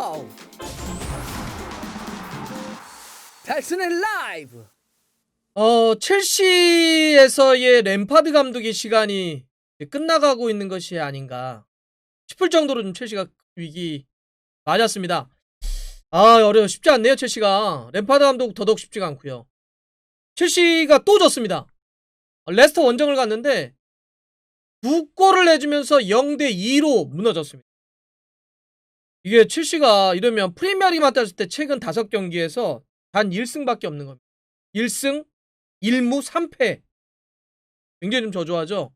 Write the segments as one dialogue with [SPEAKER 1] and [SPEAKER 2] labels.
[SPEAKER 1] go! 달슨의 라이브!
[SPEAKER 2] 첼시에서의 램파드 감독의 시간이 끝나가고 있는 것이 아닌가 싶을 정도로 좀 첼시가 위기 맞았습니다. 쉽지 않네요. 첼시가 램파드 감독 더더욱 쉽지가 않고요. 첼시가 또 졌습니다. 레스터 원정을 갔는데 2골을 내주면서 0대2로 무너졌습니다. 이게 첼시가 이러면 프리미어리그만 따졌을 때 최근 5경기에서 단 1승밖에 없는 겁니다. 1승 1무 3패. 굉장히 좀 저조하죠.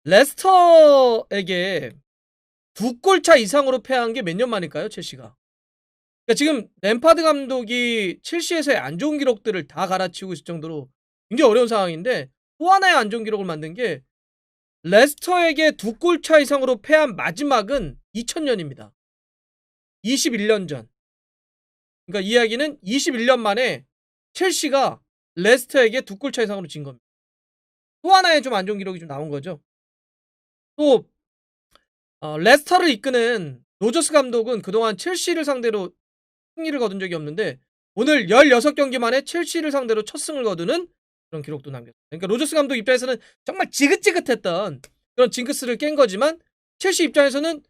[SPEAKER 2] 레스터에게 2골차 이상으로 패한 게 몇 년 만일까요, 첼시가? 그러니까 지금 램파드 감독이 첼시에서의 안 좋은 기록들을 다 갈아치우고 있을 정도로 굉장히 어려운 상황인데, 또 하나의 안 좋은 기록을 만든 게 레스터에게 2골차 이상으로 패한 마지막은 2000년입니다. 21년 전. 그러니까 이야기는 21년 만에 첼시가 레스터에게 2골차 이상으로 진 겁니다. 또 하나의 좀 안 좋은 기록이 좀 나온 거죠. 또 레스터를 이끄는 로저스 감독은 그동안 첼시를 상대로 승리를 거둔 적이 없는데 오늘 16경기 만에 첼시를 상대로 첫 승을 거두는 그런 기록도 남겼어요. 그러니까 로저스 감독 입장에서는 정말 지긋지긋했던 그런 징크스를 깬 거지만, 첼시 입장에서는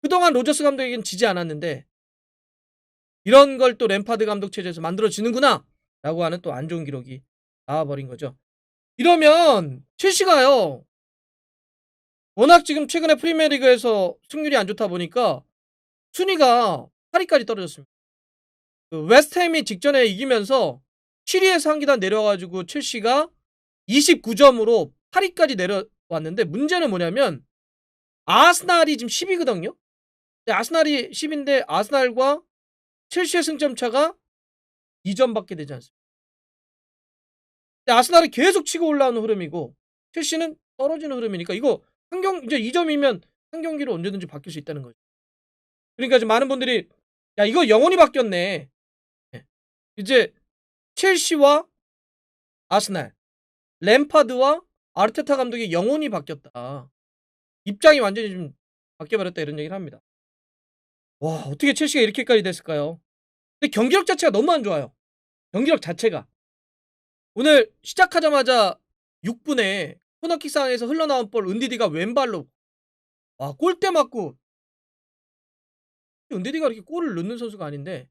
[SPEAKER 2] 그동안 로저스 감독에겐 지지 않았는데 이런 걸 또 램파드 감독 체제에서 만들어지는구나 라고 하는 또 안 좋은 기록이 나와버린 거죠. 이러면 첼시가요, 워낙 지금 최근에 프리미어리그에서 승률이 안 좋다 보니까 순위가 8위까지 떨어졌습니다. 웨스트햄이 직전에 이기면서 7위에서 한 계단 내려가지고 첼시가 29점으로 8위까지 내려왔는데, 문제는 뭐냐면 아스날이 지금 10위거든요. 아스날이 10인데 아스날과 첼시의 승점 차가 2점밖에 되지 않습니다. 아스날이 계속 치고 올라오는 흐름이고 첼시는 떨어지는 흐름이니까 이거 이제 2점이면 한 경기로 언제든지 바뀔 수 있다는 거죠. 그러니까 지금 많은 분들이 야, 이거 영원히 바뀌었네. 이제 첼시와 아스날, 램파드와 아르테타 감독이 영혼이 바뀌었다. 입장이 완전히 좀 바뀌어버렸다, 이런 얘기를 합니다. 와, 어떻게 첼시가 이렇게까지 됐을까요? 근데 경기력 자체가 너무 안 좋아요. 경기력 자체가. 오늘 시작하자마자 6분에 코너킥 상황에서 흘러나온 볼 은디디가 왼발로 골대 맞고, 은디디가 이렇게 골을 넣는 선수가 아닌데,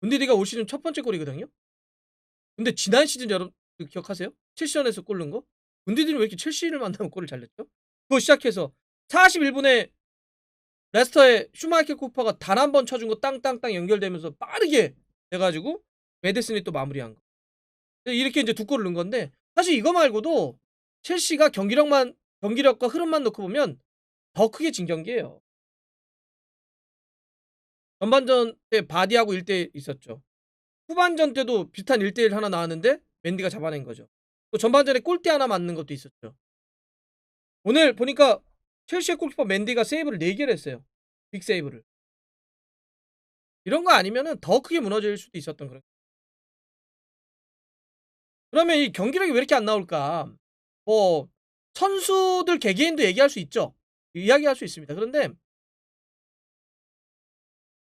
[SPEAKER 2] 은디디가 올 시즌 첫 번째 골이거든요. 근데 지난 시즌 여러분 기억하세요? 첼시전에서 골 넣은 거? 은디디는 왜 이렇게 첼시를 만나면 골을 잘 냈죠? 그거 시작해서 41분에 레스터의 슈마이켈 쿠퍼가 단 한 번 쳐준 거 땅땅땅 연결되면서 빠르게 돼가지고 메데슨이 또 마무리한 거. 이렇게 이제 2골을 넣은 건데, 사실 이거 말고도 첼시가 경기력과 흐름만 놓고 보면 더 크게 진 경기예요. 전반전 때 바디하고 1대1 있었죠. 후반전 때도 비슷한 1대1 하나 나왔는데 맨디가 잡아낸 거죠. 또 전반전에 골대 하나 맞는 것도 있었죠. 오늘 보니까 첼시의 골키퍼 맨디가 세이브를 4개를 했어요. 빅 세이브를. 이런 거 아니면은 더 크게 무너질 수도 있었던 그런. 그러면 이 경기력이 왜 이렇게 안 나올까? 뭐 선수들 개개인도 얘기할 수 있죠. 이야기할 수 있습니다. 그런데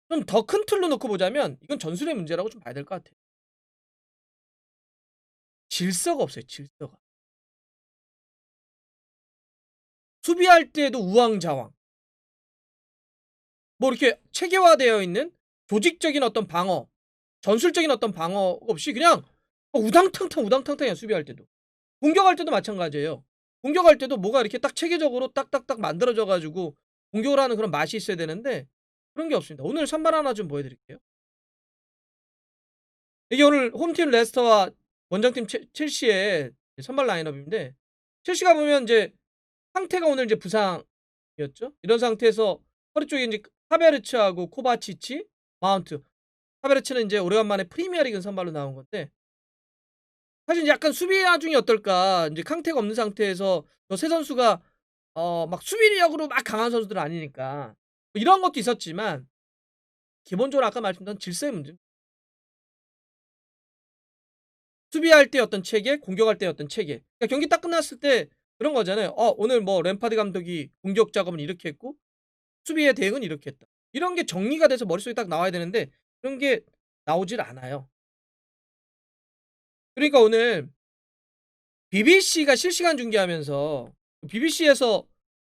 [SPEAKER 2] 좀 더 큰 틀로 놓고 보자면 이건 전술의 문제라고 좀 봐야 될 것 같아요. 질서가 없어요. 질서가. 수비할 때도 우왕좌왕. 뭐 이렇게 체계화되어 있는 조직적인 어떤 방어, 전술적인 어떤 방어가 없이 그냥 우당탕탕이야. 수비할 때도. 공격할 때도 마찬가지예요. 공격할 때도 뭐가 이렇게 딱 체계적으로 딱딱딱 만들어져 가지고 공격을 하는 그런 맛이 있어야 되는데 그런 게 없습니다. 오늘 선발 하나 좀 보여드릴게요. 이게 오늘 홈팀 레스터와 원정팀 첼시의 선발 라인업인데, 첼시가 보면 이제 상태가 오늘 이제 부상이었죠. 이런 상태에서 허리 쪽에 이제 하베르츠하고 코바치치, 마운트. 하베르츠는 이제 오래간만에 프리미어리그 선발로 나온 건데, 사실 약간 수비 와중이 어떨까. 이제 캉테가 없는 상태에서 저 세 선수가 막 수비력으로 막 강한 선수들은 아니니까 뭐 이런 것도 있었지만, 기본적으로 아까 말씀드린 질서의 문제. 수비할 때 어떤 체계, 공격할 때 어떤 체계. 그러니까 경기 딱 끝났을 때 그런 거잖아요. 오늘 뭐 램파드 감독이 공격 작업은 이렇게 했고 수비의 대응은 이렇게 했다. 이런 게 정리가 돼서 머릿속에 딱 나와야 되는데 그런 게 나오질 않아요. 그러니까 오늘 BBC가 실시간 중계하면서 BBC에서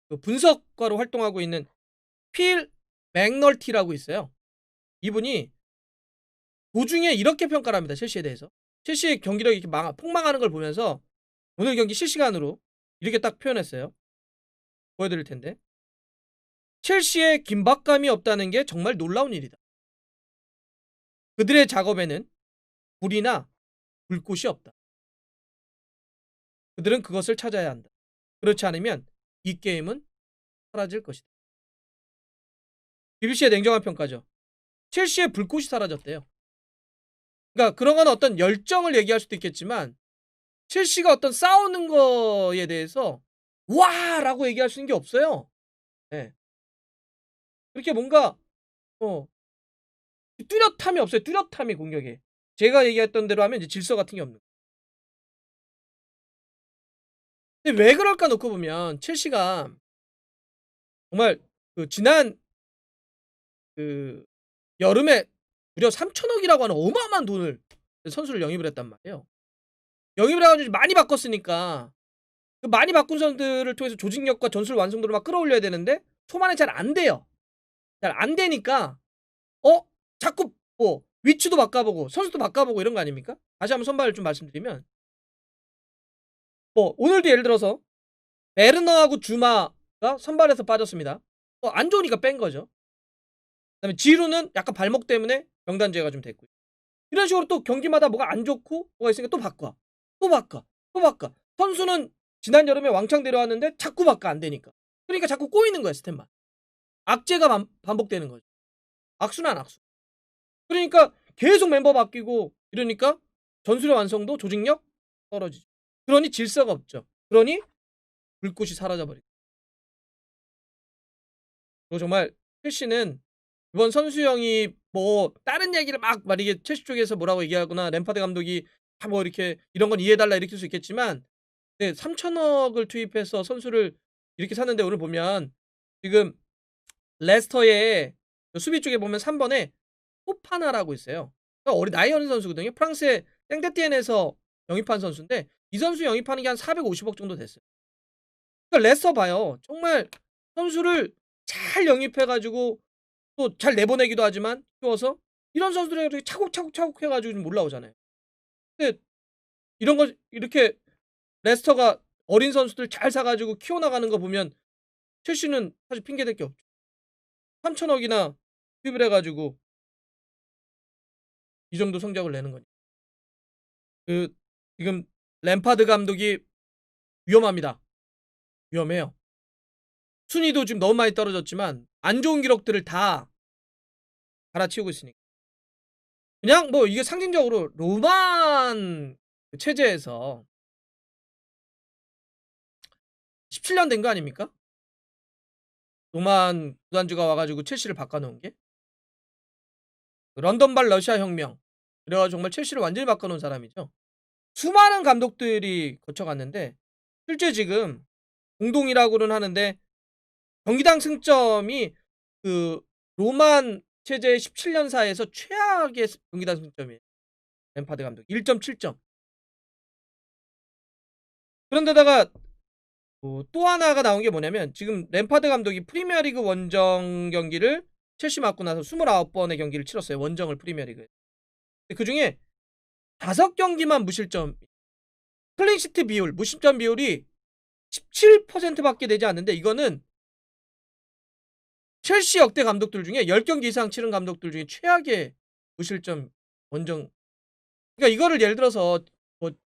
[SPEAKER 2] 그 분석가로 활동하고 있는 필 맥널티라고 있어요. 이분이 도중에 이렇게 평가를 합니다. 첼시에 대해서. 첼시의 경기력이 이렇게 폭망하는 걸 보면서 오늘 경기 실시간으로 이렇게 딱 표현했어요. 보여드릴 텐데. 첼시에 긴박감이 없다는 게 정말 놀라운 일이다. 그들의 작업에는 불이나 불꽃이 없다. 그들은 그것을 찾아야 한다. 그렇지 않으면 이 게임은 사라질 것이다. BBC의 냉정한 평가죠. 첼시의 불꽃이 사라졌대요. 그러니까 그런 건 어떤 열정을 얘기할 수도 있겠지만 첼시가 어떤 싸우는 거에 대해서 와! 라고 얘기할 수 있는 게 없어요. 네. 그렇게 뭔가 뚜렷함이 없어요. 뚜렷함이 공격에. 제가 얘기했던 대로 하면 이제 질서 같은 게 없는 거예요. 근데 왜 그럴까 놓고 보면 첼시가 정말 그 지난 그 여름에 무려 3천억이라고 하는 어마어마한 돈을 선수를 영입을 했단 말이에요. 영입을 해가지고 많이 바꿨으니까 그 많이 바꾼 선수들을 통해서 조직력과 전술 완성도를 막 끌어올려야 되는데 초반에 잘 안 돼요. 잘 안 되니까 자꾸 뭐 위치도 바꿔보고 선수도 바꿔보고 이런 거 아닙니까? 다시 한번 선발을 좀 말씀드리면 오늘도 예를 들어서 베르너하고 주마가 선발에서 빠졌습니다. 안 좋으니까 뺀 거죠. 그다음에 지루는 약간 발목 때문에 명단 제외가 좀 됐고요. 이런 식으로 또 경기마다 뭐가 안 좋고 뭐가 있으니까 또 바꿔. 또 바꿔. 또 바꿔. 선수는 지난 여름에 왕창 데려왔는데 자꾸 바꿔 안 되니까. 그러니까 자꾸 꼬이는 거야, 스텝만. 악재가 반복되는 거죠. 악순환, 악순환. 그러니까 계속 멤버 바뀌고 이러니까 전술의 완성도, 조직력 떨어지죠. 그러니 질서가 없죠. 그러니 불꽃이 사라져버리고. 그리고 정말 첼시는 이번 선수형이 뭐 다른 얘기를 막 이게 첼시 쪽에서 뭐라고 얘기하거나 램파드 감독이 다 뭐 이렇게 이런 건 이해해달라 이렇게 할 수 있겠지만 3천억을 투입해서 선수를 이렇게 샀는데 오늘 보면 지금 레스터의 수비 쪽에 보면 3번에 포파나라고 있어요. 그러니까 나이 어린 선수거든요. 프랑스의 땡떼띠엔에서 영입한 선수인데 이 선수 영입하는 게 한 450억 정도 됐어요. 그러니까 레스터 봐요. 정말 선수를 잘 영입해가지고 또 잘 내보내기도 하지만 키워서 이런 선수들이 차곡차곡 해가지고 좀 올라오잖아요. 근데 이런 거 이렇게 레스터가 어린 선수들 잘 사가지고 키워나가는 거 보면 첼시는 사실 핑계댈 게 없죠. 3천억이나 투입을 해가지고 이 정도 성적을 내는 거니까. 지금 램파드 감독이 위험합니다. 위험해요. 순위도 지금 너무 많이 떨어졌지만 안 좋은 기록들을 다 갈아치우고 있으니까. 그냥 뭐 이게 상징적으로 로만 체제에서 17년 된 거 아닙니까? 로만 구단주가 와가지고 첼시를 바꿔놓은 게 런던발 러시아 혁명. 그래가지고 정말 첼시를 완전히 바꿔놓은 사람이죠. 수많은 감독들이 거쳐갔는데 실제 지금 공동이라고는 하는데 경기당 승점이 그 로만 체제의 17년사에서 최악의 경기당 승점이에요. 램파드 감독 1.7점. 그런데다가 또 하나가 나온 게 뭐냐면 지금 램파드 감독이 프리미어리그 원정 경기를 첼시 맞고 나서 29번의 경기를 치렀어요. 원정을 프리미어리그에. 그중에 5경기만 무실점. 클린시트 비율, 무실점 비율이 17%밖에 되지 않는데 이거는 첼시 역대 감독들 중에 10경기 이상 치른 감독들 중에 최악의 무실점 원정. 그러니까 이거를 예를 들어서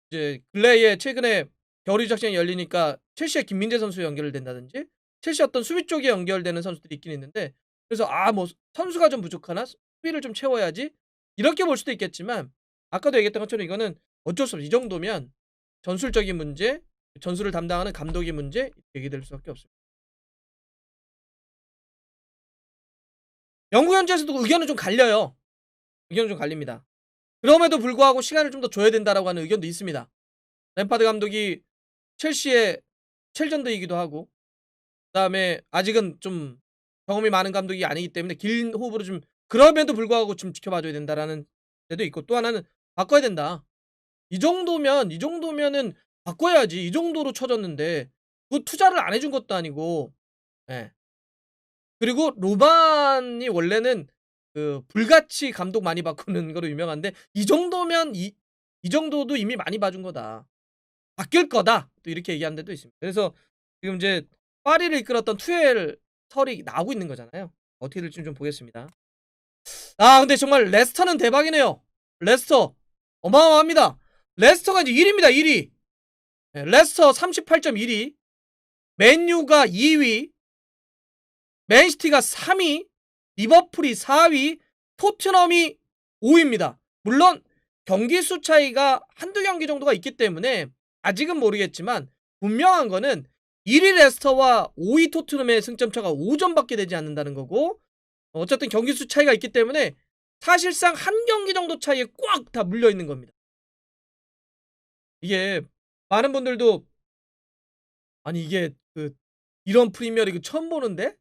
[SPEAKER 2] 이제 근래에 최근에 겨울 작전이 열리니까 첼시의 김민재 선수 연결된다든지 첼시 어떤 수비 쪽에 연결되는 선수들이 있긴 있는데 그래서 뭐 선수가 좀 부족하나 수비를 좀 채워야지 이렇게 볼 수도 있겠지만 아까도 얘기했던 것처럼 이거는 어쩔 수 없어. 이 정도면 전술적인 문제, 전술을 담당하는 감독의 문제 얘기될 수밖에 없습니다. 영국 현지에서도 의견은 좀 갈려요. 의견은 좀 갈립니다. 그럼에도 불구하고 시간을 좀 더 줘야 된다라고 하는 의견도 있습니다. 램파드 감독이 첼시의 첼전드이기도 하고 그다음에 아직은 좀 경험이 많은 감독이 아니기 때문에 긴 호흡으로 좀 그럼에도 불구하고 좀 지켜봐줘야 된다라는 데도 있고 또 하나는 바꿔야 된다. 이 정도면은 바꿔야지. 이 정도로 쳐졌는데 그 투자를 안 해준 것도 아니고. 예. 그리고 로반이 원래는 그 불같이 감독 많이 바꾸는 거로 유명한데 이 정도면 이 정도도 이미 많이 봐준 거다. 바뀔 거다. 또 이렇게 얘기하는 데도 있습니다. 그래서 지금 이제 파리를 이끌었던 투엘 설이 나오고 있는 거잖아요. 어떻게 될지 좀 보겠습니다. 아 근데 정말 레스터는 대박이네요. 레스터 어마어마합니다. 레스터가 이제 1위입니다. 1위. 네, 레스터 38.1위, 맨유가 2위, 맨시티가 3위, 리버풀이 4위, 토트넘이 5위입니다. 물론 경기 수 차이가 한두 경기 정도가 있기 때문에 아직은 모르겠지만 분명한 거는 1위 레스터와 5위 토트넘의 승점차가 5점밖에 되지 않는다는 거고 어쨌든 경기 수 차이가 있기 때문에 사실상 한 경기 정도 차이에 꽉 다 물려있는 겁니다. 이게 많은 분들도 아니 이게 이런 프리미어리그 처음 보는데?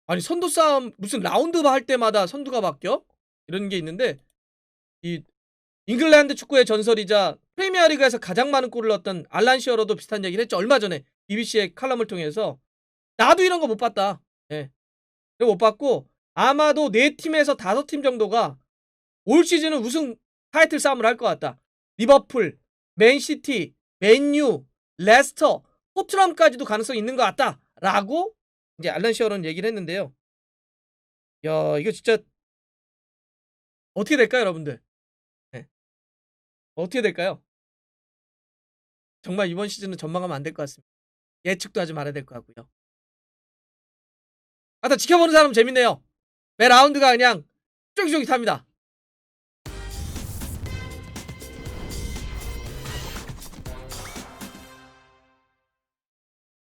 [SPEAKER 2] 아니 선두 싸움 무슨 라운드 할 때마다 선두가 바뀌어? 이런 게 있는데 이 잉글랜드 축구의 전설이자 프리미어리그에서 가장 많은 골을 넣었던 알란 시어러도 비슷한 얘기를 했죠. 얼마 전에 BBC의 칼럼을 통해서 나도 이런 거 못 봤다. 예. 이거 못 봤고 아마도 4팀에서 5팀 정도가 올 시즌은 우승 타이틀 싸움을 할 것 같다. 리버풀, 맨시티, 맨유, 레스터, 토트넘까지도 가능성이 있는 것 같다. 라고 이제 알란 시어러는 얘기를 했는데요. 야 이거 진짜 어떻게 될까요 여러분들? 네. 어떻게 될까요? 정말 이번 시즌은 전망하면 안 될 것 같습니다. 예측도 하지 말아야 될 것 같고요. 하여튼 지켜보는 사람은 재밌네요. 매 라운드가 그냥 쫄깃쫄깃합니다.